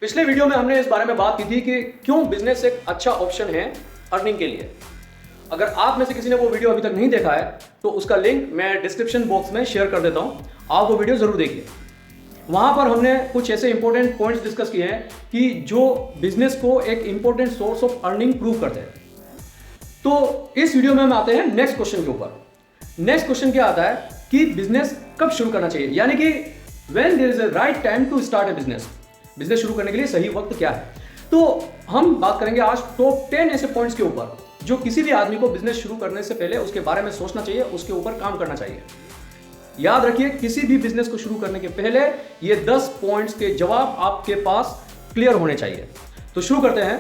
पिछले वीडियो में हमने इस बारे में बात की थी कि क्यों बिजनेस एक अच्छा ऑप्शन है अर्निंग के लिए। अगर आप में से किसी ने वो वीडियो अभी तक नहीं देखा है तो उसका लिंक मैं डिस्क्रिप्शन बॉक्स में शेयर कर देता हूं, आप वो वीडियो जरूर देखिए। वहां पर हमने कुछ ऐसे इंपॉर्टेंट पॉइंट्स डिस्कस किए हैं कि जो बिजनेस को एक important source of earning prove करते हैं। तो इस वीडियो में हम आते हैं नेक्स्ट क्वेश्चन के ऊपर। नेक्स्ट क्वेश्चन क्या आता है कि बिजनेस कब शुरू करना चाहिए, यानी कि when there is a right time to start a business. Business शुरू करने के लिए सही वक्त क्या है। तो हम बात करेंगे आज टॉप 10 ऐसे पॉइंट्स के ऊपर जो किसी भी आदमी को बिजनेस शुरू करने से पहले उसके बारे में सोचना चाहिए, उसके ऊपर काम करना चाहिए। याद रखिए, किसी भी बिजनेस को शुरू करने के पहले ये 10 पॉइंट्स के जवाब आपके पास क्लियर होने चाहिए। तो शुरू करते हैं।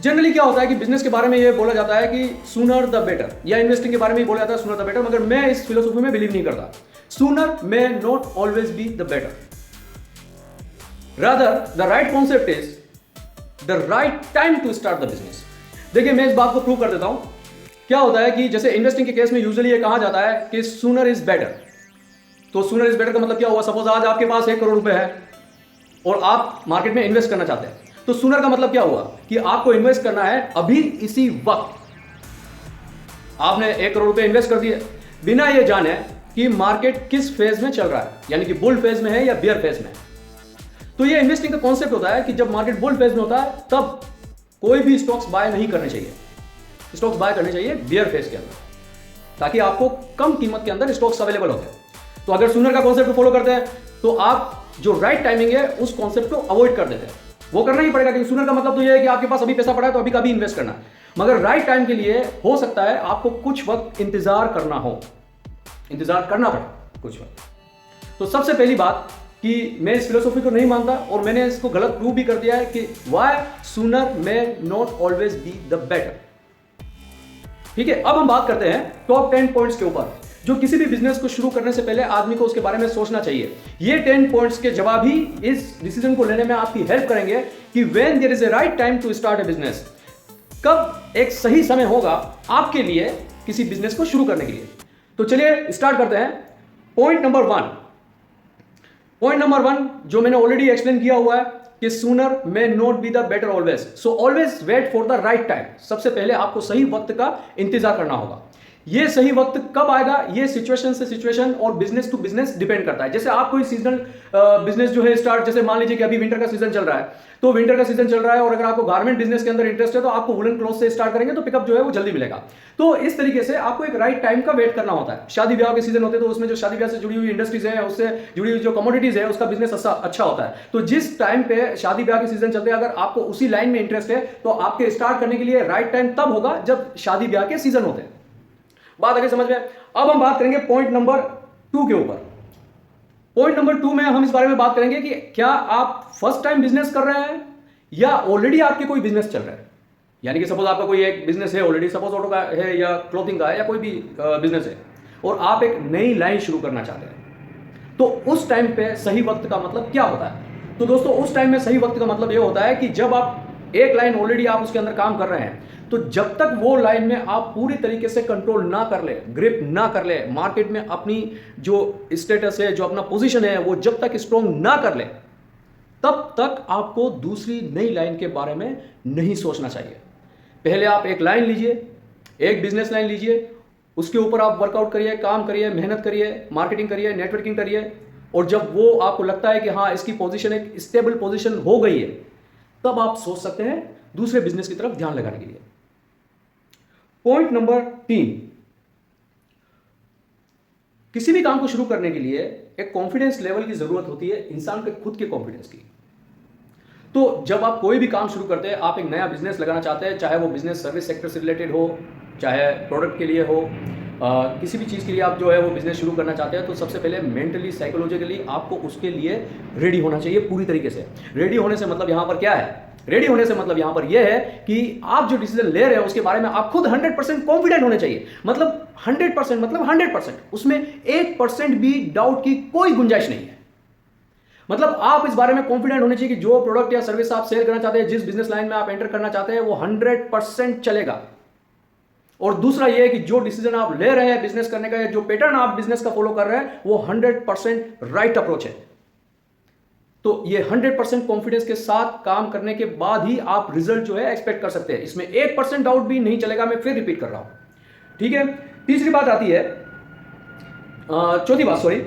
जनरली क्या होता है कि बिजनेस के बारे में ये बोला जाता है कि सूनर द बेटर, या इन्वेस्टिंग के बारे में ही बोला जाता है सूनर द बेटर, मगर मैं इस फिलोसॉफी में बिलीव नहीं करता। Sooner may not always be the better, rather the right concept is the right time to start the business. देखिए, मैं इस बात को प्रूव कर देता हूं। क्या होता है कि जैसे इन्वेस्टिंग के केस में यूजुअली ये कहा जाता है कि सूनर इज बेटर। तो सूनर इज बेटर का मतलब क्या हुआ? सपोज आज आपके पास 1 करोड़ रुपए है और आप मार्केट में इन्वेस्ट करना चाहते हैं, तो सूनर का मतलब क्या हुआ कि आपको इन्वेस्ट करना है अभी इसी वक्त। आपने 1 करोड़ रुपए इन्वेस्ट कर दिए बिना ये जाने कि मार्केट किस फेज में चल रहा है, यानी कि बुल फेज में है या बियर फेज में है। तो ये इन्वेस्टिंग का कॉन्सेप्ट होता है कि जब मार्केट बुल फेज में होता है तब कोई भी स्टॉक्स बाय नहीं करने चाहिए। स्टॉक्स बाय करने चाहिए बियर फेज के अंदर, ताकि आपको कम कीमत के अंदर स्टॉक्स अवेलेबल होते हैं। तो अगर सूनर का कॉन्सेप्ट को फॉलो करते हैं तो आप जो राइट टाइमिंग है उस कॉन्सेप्ट को अवॉइड कर देते हैं। वो करना ही पड़ेगा, क्योंकि सूनर का मतलब तो ये है कि आपके पास अभी पैसा पड़ा है तो अभी कभी इन्वेस्ट करना है। मगर राइट टाइम के लिए हो सकता है आपको कुछ वक्त इंतजार करना पड़े कुछ वक्त। तो सबसे पहली बात कि मैं इस फिलोसॉफी को नहीं मानता और मैंने इसको गलत प्रूव भी कर दिया है कि why sooner may not always be the better. ठीक है, अब हम बात करते हैं टॉप 10 पॉइंट्स के ऊपर जो किसी भी बिजनेस को शुरू करने से पहले आदमी को उसके बारे में सोचना चाहिए। ये 10 पॉइंट्स के जवाब ही इस डिसीजन को लेने में आपकी हेल्प करेंगे कि when there is a right time to start a business, कब एक सही समय होगा आपके लिए किसी बिजनेस को शुरू करने के लिए। तो चलिए स्टार्ट करते हैं। पॉइंट नंबर 1 जो मैंने ऑलरेडी एक्सप्लेन किया हुआ है कि sooner may not be the better always, so always wait for the right time. सबसे पहले आपको सही वक्त का इंतजार करना होगा। ये सही वक्त कब आएगा ये सिचुएशन से सिचुएशन और बिजनेस टू बिजनेस डिपेंड करता है। जैसे आप कोई सीजनल बिजनेस जो है स्टार्ट, जैसे मान लीजिए कि अभी विंटर का सीजन चल रहा है, तो विंटर का सीजन चल रहा है और अगर आपको गारमेंट बिजनेस के अंदर इंटरेस्ट है तो आपको वुलन क्लॉथ से स्टार्ट करेंगे तो पिकअप जो है वो जल्दी मिलेगा। तो इस तरीके से आपको एक राइट टाइम का वेट करना होता है। शादी ब्याह के सीजन होते हैं तो उसमें जो शादी ब्याह से जुड़ी हुई इंडस्ट्रीज है, उससे जुड़ी हुई जो कमोडिटीज है, उसका बिजनेस अच्छा होता है। तो जिस टाइम पे शादी ब्याह के सीजन चलते हैं, अगर आपको उसी लाइन में इंटरेस्ट है तो आपके स्टार्ट करने के लिए राइट टाइम तब होगा जब शादी ब्याह के सीजन होते हैं। बात आगे समझ में। अब हम बात करेंगे पॉइंट नंबर 2 के ऊपर। पॉइंट नंबर 2 में हम इस बारे में बात करेंगे कि क्या आप फर्स्ट टाइम बिजनेस कर रहे हैं या ऑलरेडी आपके कोई बिजनेस चल रहा है। यानी कि सपोज आपका कोई एक बिजनेस है ऑलरेडी, सपोज ऑटो का है या क्लोथिंग का है या कोई भी बिजनेस है और आप एक नई लाइन शुरू करना चाहते हैं, तो उस टाइम पे सही वक्त का मतलब क्या होता है? तो दोस्तों, उस टाइम में सही वक्त का मतलब यह होता है कि जब आप एक लाइन ऑलरेडी आप उसके अंदर काम कर रहे हैं, तो जब तक वो लाइन में आप पूरी तरीके से कंट्रोल ना कर ले, ग्रिप ना कर ले, मार्केट में अपनी जो स्टेटस है, जो अपना पोजीशन है, वो जब तक स्ट्रॉन्ग ना कर ले, तब तक आपको दूसरी नई लाइन के बारे में नहीं सोचना चाहिए। पहले आप एक लाइन लीजिए, एक बिजनेस लाइन लीजिए, उसके ऊपर आप वर्कआउट करिए, काम करिए, मेहनत करिए, मार्केटिंग करिए, नेटवर्किंग करिए, और जब वो आपको लगता है कि हाँ इसकी पोजीशन एक स्टेबल पोजीशन हो गई है, तब आप सोच सकते हैं दूसरे बिजनेस की तरफ ध्यान लगाने के लिए। पॉइंट नंबर 3, किसी भी काम को शुरू करने के लिए एक कॉन्फिडेंस लेवल की जरूरत होती है, इंसान के खुद के कॉन्फिडेंस की। तो जब आप कोई भी काम शुरू करते हैं, आप एक नया बिजनेस लगाना चाहते हैं, चाहे वो बिजनेस सर्विस सेक्टर से रिलेटेड हो, चाहे प्रोडक्ट के लिए हो, किसी भी चीज़ के लिए आप जो है वो बिजनेस शुरू करना चाहते हैं, तो सबसे पहले मेंटली साइकोलॉजिकली आपको उसके लिए रेडी होना चाहिए पूरी तरीके से। रेडी होने से मतलब यहाँ पर क्या है? रेडी होने से मतलब यहां पर यह है कि आप जो डिसीजन ले रहे हो उसके बारे में आप खुद 100% कॉन्फिडेंट होने चाहिए। मतलब 100% मतलब 100%, उसमें 1% भी डाउट की कोई गुंजाइश नहीं है। मतलब आप इस बारे में कॉन्फिडेंट होने चाहिए कि जो प्रोडक्ट या सर्विस आप सेल करना चाहते हैं, जिस बिजनेस लाइन में आप एंटर करना चाहते हैं, वो 100% चलेगा। और दूसरा यह है कि जो डिसीजन आप ले रहे हैं बिजनेस करने का, या जो पैटर्न आप बिजनेस का फॉलो कर रहे हैं, वो 100% राइट अप्रोच है। तो ये 100% कॉन्फिडेंस के साथ काम करने के बाद ही आप रिजल्ट जो है एक्सपेक्ट कर सकते हैं। इसमें 1% डाउट भी नहीं चलेगा, मैं फिर रिपीट कर रहा हूं। ठीक है, तीसरी बात आती है, चौथी बात सॉरी,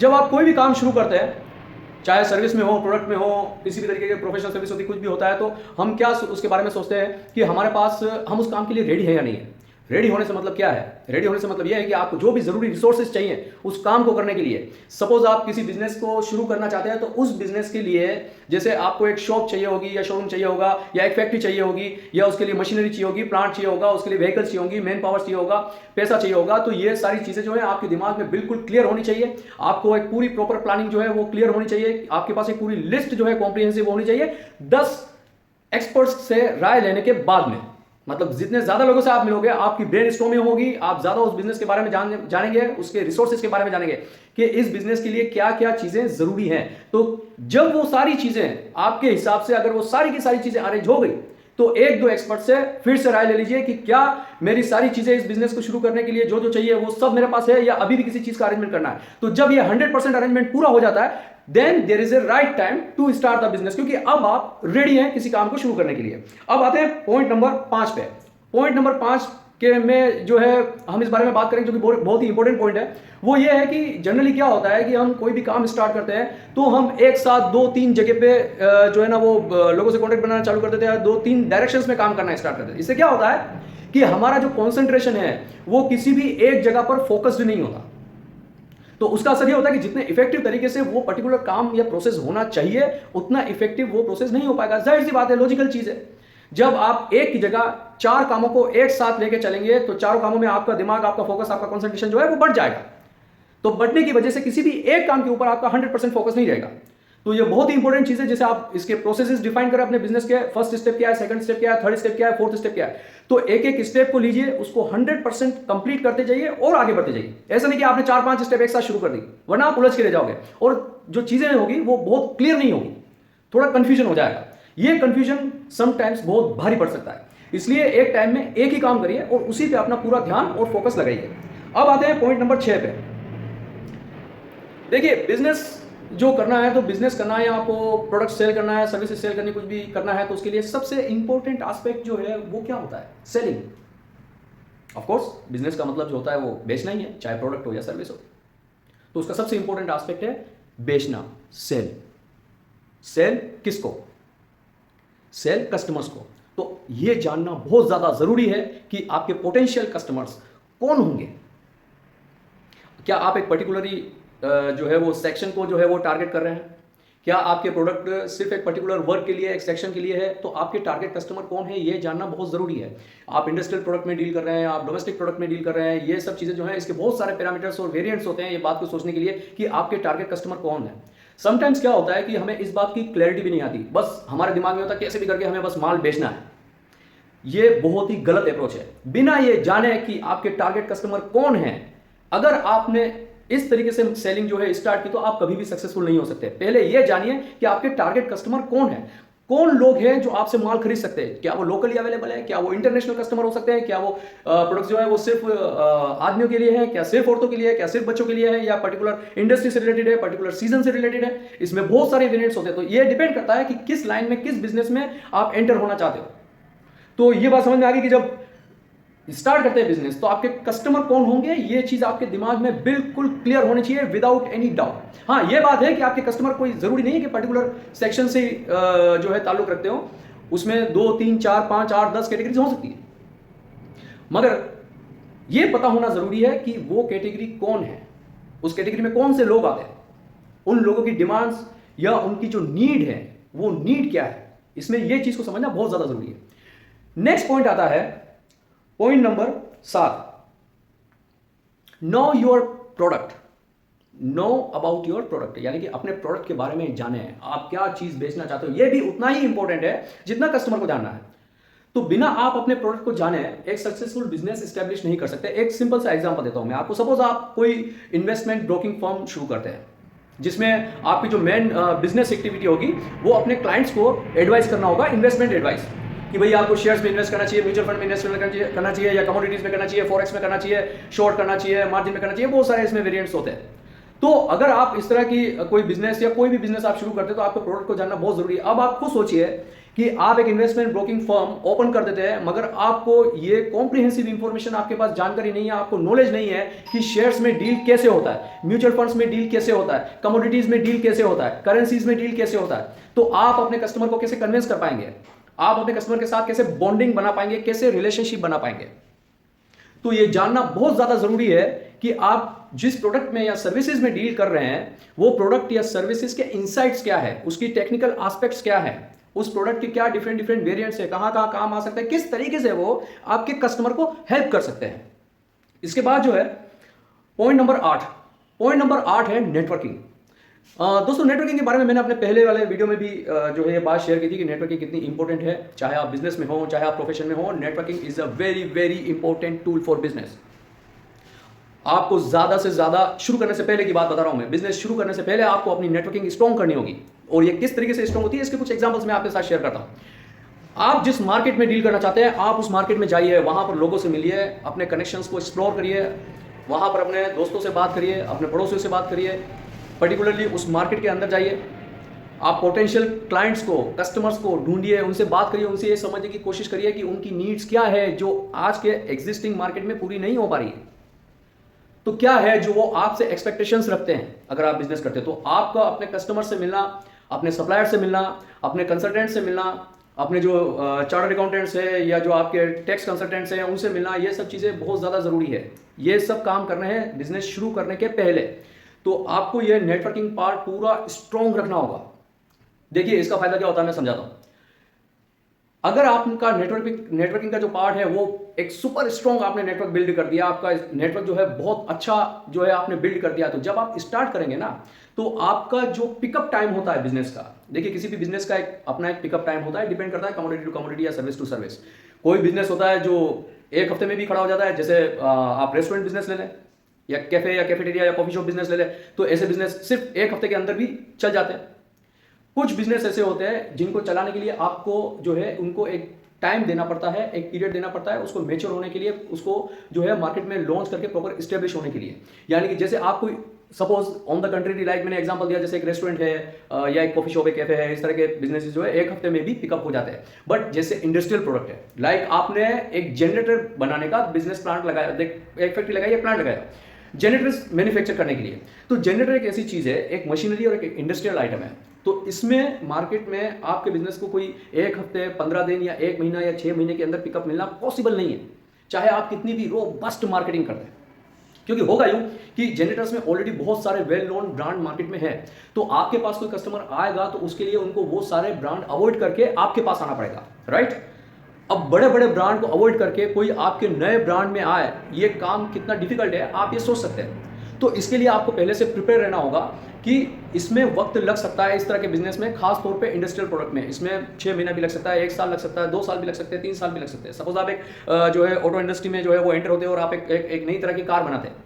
जब आप कोई भी काम शुरू करते हैं, चाहे सर्विस में हो, प्रोडक्ट में हो, किसी भी तरीके के प्रोफेशनल सर्विस होती, कुछ भी होता है, तो हम क्या उसके बारे में सोचते हैं कि हमारे पास हम उस काम के लिए रेडी है या नहीं है। रेडी होने से मतलब क्या है? रेडी होने से मतलब यह है कि आपको जो भी जरूरी रिसोर्सेज चाहिए उस काम को करने के लिए। सपोज आप किसी बिजनेस को शुरू करना चाहते हैं, तो उस बिजनेस के लिए जैसे आपको एक शॉप चाहिए होगी या शोरूम चाहिए होगा या एक फैक्ट्री चाहिए होगी या उसके लिए मशीनरी चाहिए होगी, प्लांट चाहिए होगा, उसके लिए व्हीकल्स चाहिए होंगी, मैन पावर चाहिए होगा, पैसा चाहिए होगा। तो ये सारी चीजें जो है आपके दिमाग में बिल्कुल क्लियर होनी चाहिए। आपको एक पूरी प्रॉपर प्लानिंग जो है वो क्लियर होनी चाहिए। आपके पास एक पूरी लिस्ट जो है कॉम्प्रिहेंसिव होनी चाहिए 10 एक्सपर्ट्स से राय लेने के बाद में। मतलब जितने ज्यादा लोगों से आप मिलोगे, आपकी ब्रेन स्टॉर्मिंग होगी, आप ज्यादा उस बिजनेस के बारे में जानेंगे, उसके रिसोर्सेज के बारे में जानेंगे कि इस बिजनेस के लिए क्या क्या चीजें जरूरी हैं। तो जब वो सारी चीजें आपके हिसाब से, अगर वो सारी की सारी चीजें अरेंज हो गई, तो एक दो एक्सपर्ट से फिर से राय ले लीजिए कि क्या मेरी सारी चीजें इस बिजनेस को शुरू करने के लिए जो जो चाहिए वो सब मेरे पास है, या अभी भी किसी चीज का अरेंजमेंट करना है। तो जब ये 100% अरेंजमेंट पूरा हो जाता है, then there is a right time to start the business, क्योंकि अब आप रेडी हैं किसी काम को शुरू करने के लिए। अब आते हैं पॉइंट नंबर 5 पे। पॉइंट नंबर 5 के में जो है हम इस बारे में बात करेंगे, जो कि बहुत ही इंपॉर्टेंट पॉइंट है। वो ये है कि जनरली क्या होता है कि हम कोई भी काम स्टार्ट करते हैं तो हम एक साथ 2-3 जगह पे जो है ना वो लोगों से कॉन्टेक्ट बनाना चालू कर देते हैं, 2-3 डायरेक्शंस में काम करना स्टार्ट करते हैं। इससे क्या होता है कि हमारा जो कॉन्सेंट्रेशन है वो किसी भी एक जगह पर फोकस्ड नहीं होता। तो उसका असर ये होता है कि जितने इफेक्टिव तरीके से वो पर्टिकुलर काम या प्रोसेस होना चाहिए, उतना इफेक्टिव वो प्रोसेस नहीं हो पाएगा। जाहिर सी बात है, लॉजिकल चीज है। जब आप एक की जगह 4 कामों को एक साथ लेके चलेंगे, तो चारों कामों में आपका दिमाग, आपका फोकस, आपका कंसंट्रेशन जो है वो बढ़ जाएगा। तो बढ़ने की वजह से किसी भी एक काम के ऊपर आपका 100% फोकस नहीं रहेगा। तो ये बहुत ही इंपॉर्टेंट चीज है। जैसे आप इसके प्रोसेसेस डिफाइन करें अपने बिजनेस के, फर्स्ट स्टेप क्या है, सेकंड स्टेप क्या है, थर्ड स्टेप क्या है, फोर्थ स्टेप क्या है। तो एक एक स्टेप को लीजिए, उसको 100% कंप्लीट करते जाइए और आगे बढ़ते जाइए। ऐसा नहीं कि आपने 4-5 स्टेप एक साथ शुरू कर दी, वरना आप उलझ के रह जाओगे और जो चीजें होगी वो बहुत क्लियर नहीं होगी, थोड़ा कंफ्यूजन हो जाएगा। ये कंफ्यूजन समटाइम्स बहुत भारी पड़ सकता है। इसलिए एक टाइम में एक ही काम करिए और उसी पे अपना पूरा ध्यान और फोकस लगाइए। अब आते हैं पॉइंट नंबर 6 पे। देखिए, बिजनेस जो करना है, तो बिजनेस करना है, आपको प्रोडक्ट सेल करना है, सर्विसेज सेल करनी, कुछ भी करना है, तो उसके लिए सबसे इंपॉर्टेंट एस्पेक्ट जो है वो क्या होता है? सेलिंग। ऑफ कोर्स बिजनेस का मतलब जो होता है वो बेचना ही है, चाहे प्रोडक्ट हो या सर्विस हो। तो उसका सबसे इंपॉर्टेंट एस्पेक्ट है बेचना, सेल। सेल किसको? सेल कस्टमर्स को। तो यह जानना बहुत ज्यादा जरूरी है कि आपके पोटेंशियल कस्टमर्स कौन होंगे। क्या आप एक पर्टिकुलरली जो है वो सेक्शन को जो है वो टारगेट कर रहे हैं? क्या आपके प्रोडक्ट सिर्फ एक पर्टिकुलर वर्क के लिए, एक सेक्शन के लिए है? तो आपके टारगेट कस्टमर कौन है ये जानना बहुत जरूरी है। आप इंडस्ट्रियल प्रोडक्ट में डील कर रहे हैं, आप डोमेस्टिक प्रोडक्ट में डील कर रहे हैं, ये सब चीजें जो है इसके बहुत सारे पैरामीटर्स और वेरिएंट्स होते हैं ये बात को सोचने के लिए कि आपके टारगेट कस्टमर कौन है। समटाइम्स क्या होता है कि हमें इस बात की क्लैरिटी भी नहीं आती, बस हमारे दिमाग में होता है कैसे भी करके हमें बस माल बेचना है। ये बहुत ही गलत अप्रोच है। बिना ये जाने कि आपके टारगेट कस्टमर कौन है, अगर आपने इस तरीके से सेलिंग जो है स्टार्ट की, तो आप कभी भी सक्सेसफुल नहीं हो सकते। पहले ये जानिए कि आपके टारगेट कस्टमर कौन है, कौन लोग हैं जो आपसे माल खरीद सकते हैं। क्या वो लोकली अवेलेबल है? क्या वो इंटरनेशनल कस्टमर हो सकते हैं? क्या वो प्रोडक्ट्स जो है वो सिर्फ आदमियों के लिए है? क्या सिर्फ औरतों के लिए है? क्या सिर्फ बच्चों के लिए है? या पर्टिकुलर इंडस्ट्री से रिलेटेड है, पर्टिकुलर सीजन से रिलेटेड है? इसमें बहुत सारे वेरिएंट्स होते हैं। तो ये डिपेंड करता है कि किस लाइन में, किस बिजनेस में आप एंटर होना चाहते हो। तो ये बात समझ में आ गई कि जब स्टार्ट करते हैं बिजनेस, तो आपके कस्टमर कौन होंगे ये चीज आपके दिमाग में बिल्कुल क्लियर होनी चाहिए, विदाउट एनी डाउट। हाँ, ये बात है कि आपके कस्टमर कोई जरूरी नहीं है कि पर्टिकुलर सेक्शन से जो है ताल्लुक रखते हो, उसमें 2, 3, 4, 5, 8, 10 कैटेगरीज हो सकती है, मगर ये पता होना जरूरी है कि वो कैटेगरी कौन है, उस कैटेगरी में कौन से लोग आते हैं, उन लोगों की डिमांड्स या उनकी जो नीड है वो नीड क्या है। इसमें यह चीज को समझना बहुत ज्यादा जरूरी है। नेक्स्ट पॉइंट आता है point number 7, know your product. Know about your product, यानी कि अपने प्रोडक्ट के बारे में जाने, आप क्या चीज बेचना चाहते हो, यह भी उतना ही इंपॉर्टेंट है जितना कस्टमर को जानना है। तो बिना आप अपने प्रोडक्ट को जाने एक सक्सेसफुल बिजनेस एस्टेब्लिश नहीं कर सकते। एक सिंपल सा एग्जांपल देता हूं मैं आपको। सपोज आप कोई इन्वेस्टमेंट ब्रोकिंग फर्म शुरू करते हैं, जिसमें आपकी जो मेन बिजनेस एक्टिविटी होगी वो अपने क्लाइंट्स को एडवाइस करना होगा, इन्वेस्टमेंट एडवाइस, कि भाई आपको शेयर्स में इन्वेस्ट करना चाहिए, म्यूचुअल फंड में इन्वेस्ट करना चाहिए, या कमोडिटीज में करना चाहिए, फॉरेक्स में करना चाहिए, शॉर्ट करना चाहिए, मार्जिन में करना चाहिए, बहुत सारे इसमें वेरिएंट्स होते हैं। तो अगर आप इस तरह की कोई बिजनेस या कोई भी बिजनेस आप शुरू करते हैं तो आपके प्रोडक्ट को जानना बहुत जरूरी है। अब आप खुद सोचिए कि आप एक इन्वेस्टमेंट ब्रोकिंग फर्म ओपन कर देते हैं, मगर आपको ये कॉम्प्रिहेंसिव इंफॉर्मेशन, आपके पास जानकारी नहीं है, आपको नॉलेज नहीं है कि शेयर्स में डील कैसे होता है, म्यूचुअल फंड्स में डील कैसे होता है, कमोडिटीज में डील कैसे होता है, करेंसीज में डील कैसे होता है, तो आप अपने कस्टमर को कैसे कन्विंस कर पाएंगे, आप अपने कस्टमर के साथ कैसे बॉन्डिंग बना पाएंगे, कैसे रिलेशनशिप बना पाएंगे। तो ये जानना बहुत ज्यादा जरूरी है कि आप जिस प्रोडक्ट में या सर्विसेज में डील कर रहे हैं वो प्रोडक्ट या सर्विसेज के इनसाइट्स क्या है, उसकी टेक्निकल एस्पेक्ट्स क्या है, उस प्रोडक्ट के क्या डिफरेंट डिफरेंट वेरिएंट्स है, कहां कहां काम आ सकता है, किस तरीके से वो आपके कस्टमर को हेल्प कर सकते हैं। इसके बाद जो है पॉइंट नंबर 8 है नेटवर्किंग। दोस्तों नेटवर्किंग के बारे में मैंने अपने पहले वाले वीडियो में भी जो है ये बात शेयर की थी कि नेटवर्किंग कितनी इंपॉर्टेंट है। चाहे आप बिजनेस में हो, चाहे आप प्रोफेशन में हो, networking is a very very important tool for business. आपको ज्यादा से ज्यादा शुरू करने से पहले की बात बता रहा हूं मैं, बिजनेस शुरू करने से पहले आपको अपनी नेटवर्किंग स्ट्रॉन्ग करनी होगी। और ये किस तरीके से स्ट्रॉन्ग होती है इसके कुछ एग्जांपल्स मैं आपके साथ शेयर करता हूं। आप जिस मार्केट में डील करना चाहते हैं आप उस मार्केट में जाइए, वहां पर लोगों से मिलिए, अपने कनेक्शंस को एक्सप्लोर करिए, वहां पर अपने दोस्तों से बात करिए, अपने पड़ोसियों से बात करिए, पर्टिकुलरली उस मार्केट के अंदर जाइए। आप पोटेंशियल क्लाइंट्स को, कस्टमर्स को ढूंढिए, उनसे बात करिए, उनसे ये समझने की कोशिश करिए कि उनकी नीड्स क्या है जो आज के एग्जिस्टिंग मार्केट में पूरी नहीं हो पा रही है। तो क्या है जो वो आपसे एक्सपेक्टेशंस रखते हैं। अगर आप बिजनेस करते हैं तो आपका अपने कस्टमर से मिलना, अपने सप्लायर से मिलना, अपने कंसल्टेंट से मिलना, अपने जो चार्टर्ड अकाउंटेंट्स है या जो आपके टैक्स कंसल्टेंट्स हैं उनसे मिलना, ये सब चीज़ें बहुत ज़्यादा ज़रूरी है। ये सब काम करने हैं बिजनेस शुरू करने के पहले। तो आपको ये नेटवर्किंग पार्ट पूरा स्ट्रॉन्ग रखना होगा। देखिए इसका फायदा क्या होता है मैं समझाता हूं। अगर आपका नेटवर्किंग का जो पार्ट है वो एक सुपर स्ट्रॉन्ग आपने नेटवर्क बिल्ड कर दिया, आपका नेटवर्क जो है बहुत अच्छा जो है आपने बिल्ड कर दिया, तो जब आप स्टार्ट करेंगे ना तो आपका जो पिकअप टाइम होता है बिजनेस का, देखिए किसी भी बिजनेस का अपना एक पिकअप टाइम होता है, डिपेंड करता है कमोडिटी टू कमोडिटी या सर्विस टू सर्विस। कोई बिजनेस होता है जो एक हफ्ते में भी खड़ा हो जाता है, जैसे आप रेस्टोरेंट बिजनेस ले लें या कैफे या कैफेटेरिया या कॉफी शॉप बिजनेस ले लें, तो ऐसे बिजनेस सिर्फ एक हफ्ते के अंदर भी चल जाते हैं। कुछ बिजनेस ऐसे होते हैं जिनको चलाने के लिए आपको जो है उनको एक टाइम देना पड़ता है, एक पीरियड देना पड़ता है उसको मैच्योर होने के लिए, उसको जो है मार्केट में लॉन्च करके प्रॉपर स्टेब्लिश होने के लिए। यानी कि जैसे आप कोई suppose on the country, like मैंने एग्जांपल दिया, जैसे एक रेस्टोरेंट है या एक कॉफी शॉप है, कैफे है, इस तरह के बिजनेस जो है एक हफ्ते में भी पिकअप हो जाते हैं। बट जैसे इंडस्ट्रियल प्रोडक्ट है, लाइक आपने एक जनरेटर बनाने का बिजनेस प्लांट लगाया, एक फैक्ट्री लगाई, एक प्लांट लगाया जनरेटर्स मैन्युफैक्चर करने के लिए, तो जनरेटर एक ऐसी चीज है, एक मशीनरी और एक इंडस्ट्रियल आइटम है। तो इसमें मार्केट में आपके बिजनेस को कोई एक हफ्ते, 15 दिन या एक महीना या 6 महीने के अंदर पिकअप मिलना पॉसिबल नहीं है, चाहे आप कितनी भी रोबस्ट मार्केटिंग करते हैं। क्योंकि होगा यूं कि जनरेटर्स में ऑलरेडी बहुत सारे वेल नोन ब्रांड मार्केट में है, तो आपके पास कोई कस्टमर आएगा तो उसके लिए उनको वो सारे ब्रांड अवॉइड करके आपके पास आना पड़ेगा, राइट। अब बड़े बड़े ब्रांड को अवॉइड करके कोई आपके नए ब्रांड में आए, ये काम कितना डिफिकल्ट है आप ये सोच सकते हैं। तो इसके लिए आपको पहले से प्रिपेयर रहना होगा कि इसमें वक्त लग सकता है। इस तरह के बिजनेस में, खास तौर पे इंडस्ट्रियल प्रोडक्ट में, इसमें 6 महीना भी लग सकता है, 1 साल लग सकता है, 2 साल भी लग सकते हैं, 3 साल भी लग सकते हैं। सपोज आप एक जो है ऑटो इंडस्ट्री में जो है वो एंटर होते हैं और आप एक नई तरह की कार बनाते हैं।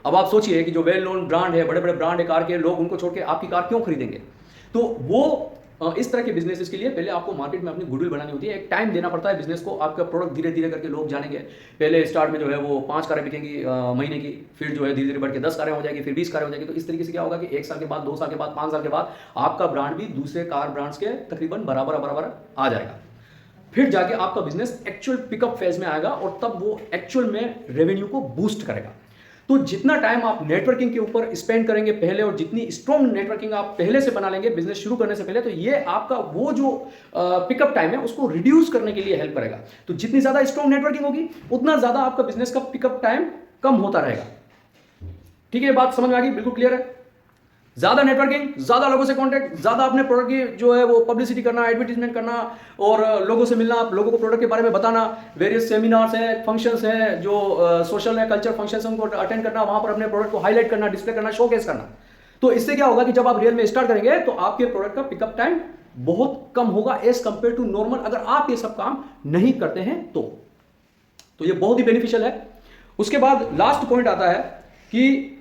अब आप सोचिए कि जो वेल नोन ब्रांड है, बड़े बड़े ब्रांड है कार के, लोग उनको छोड़ के आपकी कार क्यों खरीदेंगे। तो वो इस तरह के बिजनेस के लिए पहले आपको मार्केट में अपनी गुडविल बनानी होती है, एक टाइम देना पड़ता है बिजनेस को। आपका प्रोडक्ट धीरे धीरे करके लोग जानेंगे। पहले स्टार्ट में जो है वो 5 कारें बिकेंगी महीने की, फिर जो है धीरे धीरे बढ़ के 10 कारें हो जाएगी, फिर 20 कारें हो जाएगी। तो इस तरीके से क्या होगा कि 1 साल के बाद, 2 साल के बाद, 5 साल के बाद आपका ब्रांड भी दूसरे कार ब्रांड्स के तकरीबन बराबर आ जाएगा। फिर जाके आपका बिजनेस एक्चुअल पिकअप फेज में आएगा और तब वो एक्चुअल में रेवेन्यू को बूस्ट करेगा। तो जितना टाइम आप नेटवर्किंग के ऊपर स्पेंड करेंगे पहले, और जितनी स्ट्रॉन्ग नेटवर्किंग आप पहले से बना लेंगे बिजनेस शुरू करने से पहले, तो ये आपका वो जो पिकअप टाइम है उसको रिड्यूस करने के लिए हेल्प करेगा। तो जितनी ज्यादा स्ट्रॉन्ग नेटवर्किंग होगी उतना ज्यादा आपका बिजनेस का पिकअप टाइम कम होता रहेगा। ठीक है, बात समझ में आ गई, बिल्कुल क्लियर है। ज्यादा नेटवर्किंग, ज्यादा लोगों से कांटेक्ट, ज्यादा अपने प्रोडक्ट की जो है वो पब्लिसिटी करना, एडवर्टीजमेंट करना और लोगों से मिलना, लोगों को प्रोडक्ट के बारे में बताना, वेरियस सेमिनार्स हैं, फंक्शंस हैं, जो सोशल है, कल्चर फंक्शंस उनको अटेंड करना, वहां पर अपने प्रोडक्ट को हाईलाइट करना, डिस्प्ले करना, शोकेस करना। तो इससे क्या होगा कि जब आप रियल में स्टार्ट करेंगे तो आपके प्रोडक्ट का पिकअप टाइम बहुत कम होगा एज कंपेयर टू नॉर्मल, अगर आप ये सब काम नहीं करते हैं तो ये बहुत ही बेनिफिशियल है। उसके बाद लास्ट पॉइंट आता है कि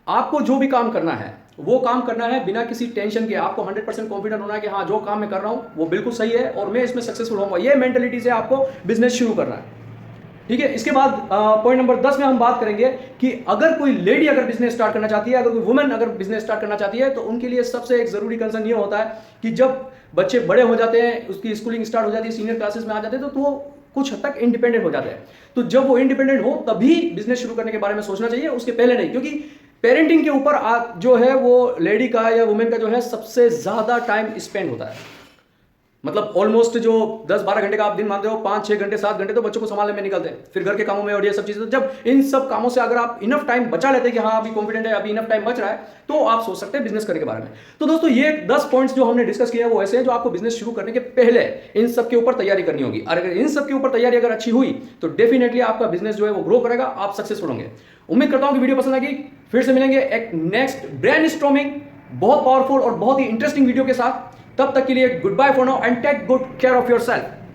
आपको जो भी काम करना है वो काम करना है बिना किसी टेंशन के। आपको 100% कॉन्फिडेंट होना है कि हाँ जो काम मैं कर रहा हूं वो बिल्कुल सही है और मैं इसमें सक्सेसफुल होऊंगा। ये मेंटालिटी से आपको बिजनेस शुरू करना है। ठीक है। इसके बाद पॉइंट नंबर 10 में हम बात करेंगे कि अगर कोई लेडी अगर बिजनेस स्टार्ट करना चाहती है, अगर कोई वुमेन अगर बिजनेस स्टार्ट करना चाहती है, तो उनके लिए सबसे एक जरूरी कंसर्न ये होता है कि जब बच्चे बड़े हो जाते हैं, उसकी स्कूलिंग स्टार्ट हो जाती है, सीनियर क्लासेस में आ जाते हैं, तो वो कुछ हद तक इंडिपेंडेंट हो जाते हैं। तो जब वो इंडिपेंडेंट हो तभी बिजनेस शुरू करने के बारे में सोचना चाहिए, उसके पहले नहीं। क्योंकि पेरेंटिंग के ऊपर जो है वो लेडी का या वुमेन का जो है सबसे ज्यादा टाइम स्पेंड होता है। मतलब ऑलमोस्ट जो 10-12 घंटे का आप दिन मानते हो, 5-6 घंटे 7 घंटे तो बच्चों को संभालने में निकलते हैं, फिर घर के कामों में और ये सब चीजें। तो जब इन सब कामों से अगर आप इनफ टाइम बचा लेते हैं कि हाँ अभी कॉन्फिडेंट है, अभी इनफ टाइम बच रहा है, तो आप सोच सकते हैं बिजनेस करने के बारे में। तो दोस्तों ये 10 पॉइंट्स जो हमने डिस्कस किया है वो ऐसे हैं जो आपको बिजनेस शुरू करने के पहले इन सब के ऊपर तैयारी करनी होगी। और अगर इन सब के ऊपर तैयारी अगर अच्छी हुई तो डेफिनेटली आपका बिजनेस जो है वो ग्रो करेगा, आप सक्सेसफुल होंगे। उम्मीद करता हूं कि वीडियो पसंद आएगी। फिर से मिलेंगे एक नेक्स्ट ब्रेनस्टॉर्मिंग बहुत पावरफुल और बहुत ही इंटरेस्टिंग वीडियो के साथ। तब तक के लिए goodbye for now and take good care of yourself.